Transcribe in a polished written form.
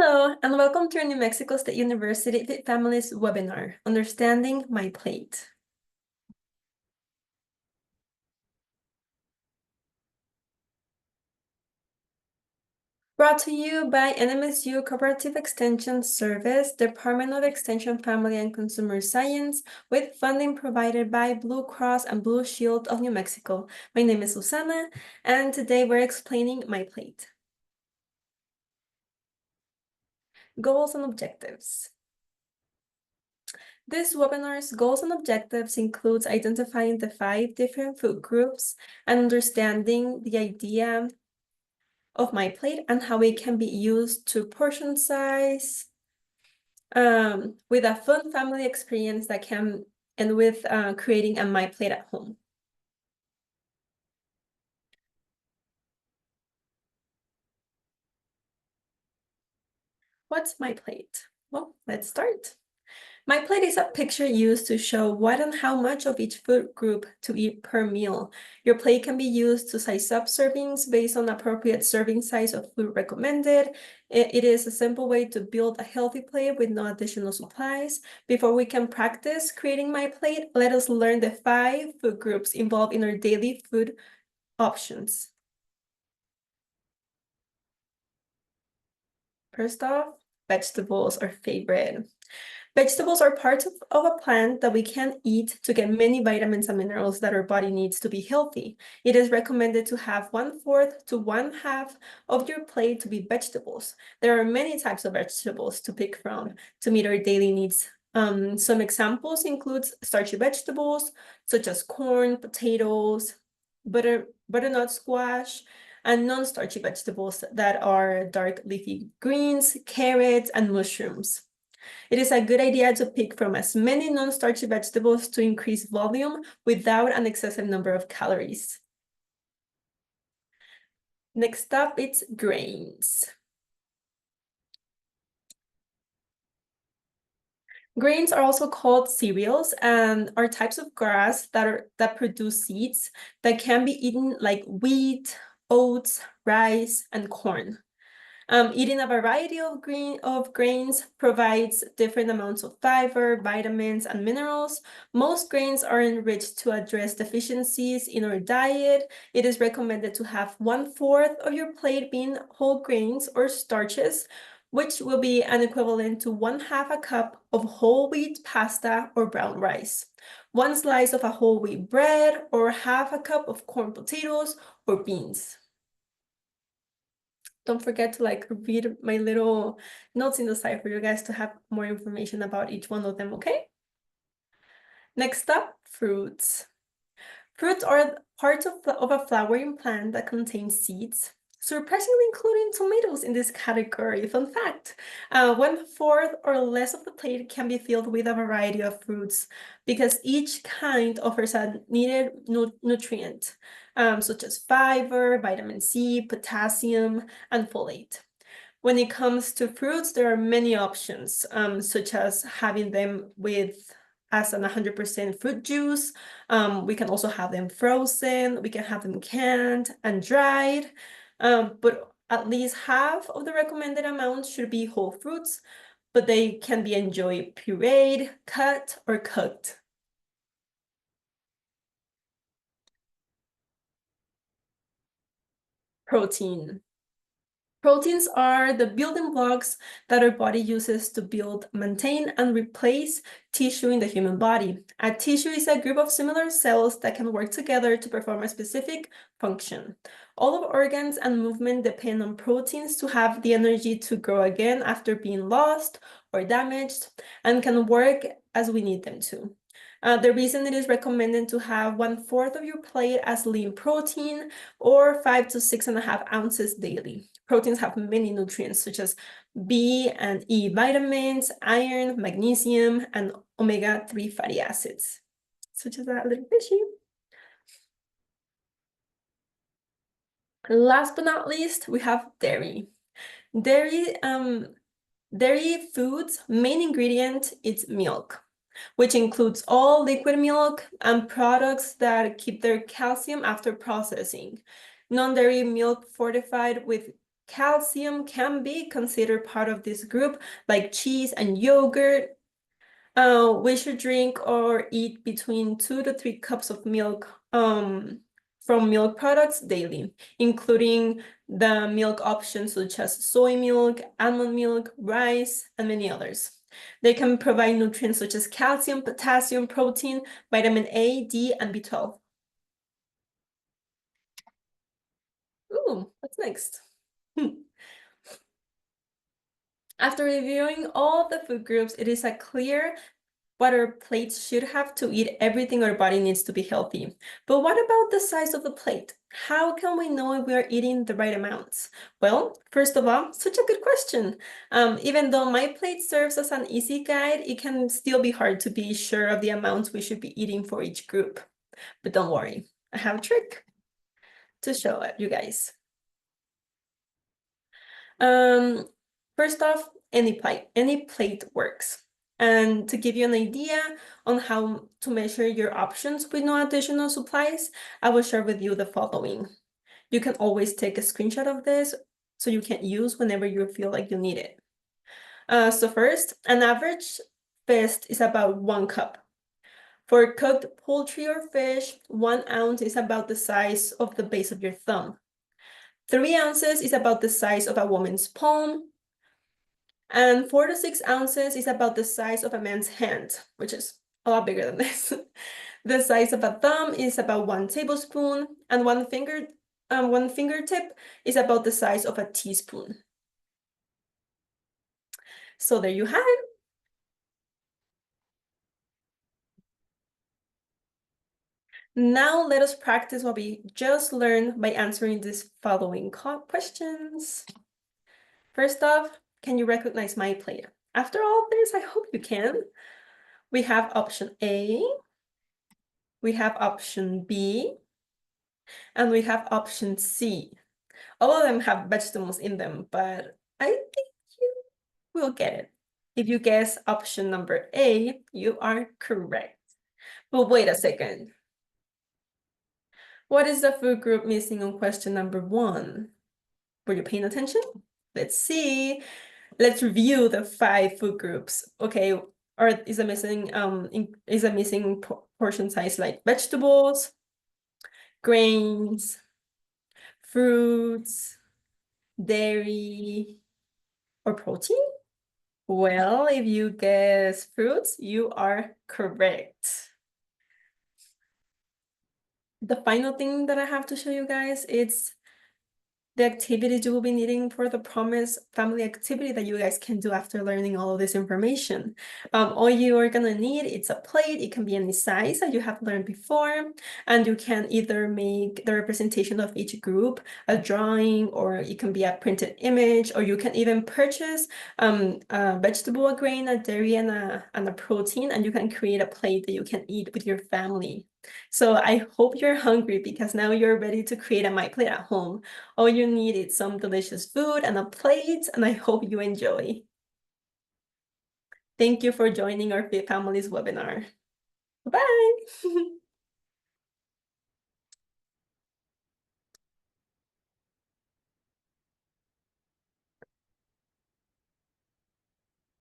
Hello, and welcome to New Mexico State University Fit Families webinar, Understanding MyPlate. Brought to you by NMSU Cooperative Extension Service, Department of Extension, Family and Consumer Science, with funding provided by Blue Cross and Blue Shield of New Mexico. My name is Susanna, and today we're explaining MyPlate. Goals and objectives. This webinar's goals and objectives includes identifying the 5 different food groups and understanding the idea of MyPlate and how it can be used to portion size with a fun family experience that can, and with creating a MyPlate at home. What's MyPlate? Well, let's start. MyPlate is a picture used to show what and how much of each food group to eat per meal. Your plate can be used to size up servings based on appropriate serving size of food recommended. It is a simple way to build a healthy plate with no additional supplies. Before we can practice creating MyPlate, let us learn the 5 food groups involved in our daily food options. First off, vegetables are favorite. Vegetables are parts of a plant that we can eat to get many vitamins and minerals that our body needs to be healthy. It is recommended to have 1/4 to 1/2 of your plate to be vegetables. There are many types of vegetables to pick from to meet our daily needs. Some examples include starchy vegetables such as corn, potatoes, butternut squash, and non-starchy vegetables that are dark leafy greens, carrots, and mushrooms. It is a good idea to pick from as many non-starchy vegetables to increase volume without an excessive number of calories. Next up, it's grains. Grains are also called cereals and are types of grass that produce seeds that can be eaten like wheat, oats, rice, and corn. Eating a variety of grains provides different amounts of fiber, vitamins, and minerals. Most grains are enriched to address deficiencies in our diet. It is recommended to have 1/4 of your plate being whole grains or starches, which will be an equivalent to 1/2 a cup of whole wheat pasta or brown rice, 1 slice of a whole wheat bread, or 1/2 a cup of corn potatoes or beans. Don't forget to read my little notes in the side for you guys to have more information about each one of them, okay? Next up, fruits. Fruits are parts of a flowering plant that contains seeds, surprisingly including tomatoes in this category. Fun fact, 1/4 or less of the plate can be filled with a variety of fruits because each kind offers a needed nutrient, such as fiber, vitamin C, potassium, and folate. When it comes to fruits, there are many options, such as having them as an 100% fruit juice. We can also have them frozen. We can have them canned and dried. But at least half of the recommended amount should be whole fruits, but they can be enjoyed pureed, cut, or cooked. Protein. Proteins are the building blocks that our body uses to build, maintain, and replace tissue in the human body. A tissue is a group of similar cells that can work together to perform a specific function. All of organs and movement depend on proteins to have the energy to grow again after being lost or damaged, and can work as we need them to. The reason it is recommended to have 1/4 of your plate as lean protein, or 5 to 6.5 ounces daily. Proteins have many nutrients such as B and E vitamins, iron, magnesium, and omega-3 fatty acids, such as that little fishy. Last but not least, we have dairy. Dairy foods' main ingredient is milk, which includes all liquid milk and products that keep their calcium after processing. Non-dairy milk fortified with calcium can be considered part of this group, like cheese and yogurt. We should drink or eat between 2 to 3 cups of milk from milk products daily, including the milk options such as soy milk, almond milk, rice, and many others. They can provide nutrients such as calcium, potassium, protein, vitamin A, D, and B12. Ooh, what's next? After reviewing all the food groups, it is clear what our plates should have to eat everything our body needs to be healthy. But what about the size of the plate? How can we know if we are eating the right amounts? Well, first of all, such a good question. Even though MyPlate serves as an easy guide, it can still be hard to be sure of the amounts we should be eating for each group. But don't worry, I have a trick to show you guys. First off, any plate works. And to give you an idea on how to measure your options with no additional supplies, I will share with you the following. You can always take a screenshot of this so you can use whenever you feel like you need it. So first, an average fist is about 1 cup. For cooked poultry or fish, 1 ounce is about the size of the base of your thumb. 3 ounces is about the size of a woman's palm. And 4 to 6 ounces is about the size of a man's hand, which is a lot bigger than this. The size of a thumb is about 1 tablespoon, and one fingertip is about the size of a teaspoon. So there you have it. Now let us practice what we just learned by answering these following questions. First off, can you recognize MyPlate? After all this, I hope you can. We have option A, we have option B, and we have option C. All of them have vegetables in them, but I think you will get it. If you guess option number A, you are correct. But wait a second. What is the food group missing on question number 1? Were you paying attention? Let's see. Let's review the 5 food groups. Okay, or is a missing portion size like vegetables, grains, fruits, dairy, or protein? Well, if you guess fruits, you are correct. The final thing that I have to show you guys is the activities you will be needing for the Promise family activity that you guys can do after learning all of this information. All you are gonna need, it's a plate. It can be any size that you have learned before, and you can either make the representation of each group, a drawing, or it can be a printed image, or you can even purchase a vegetable, a grain, a dairy, and a protein, and you can create a plate that you can eat with your family. So I hope you're hungry because now you're ready to create a MyPlate at home. All you need is some delicious food and a plate, and I hope you enjoy. Thank you for joining our Fit Families webinar. Bye.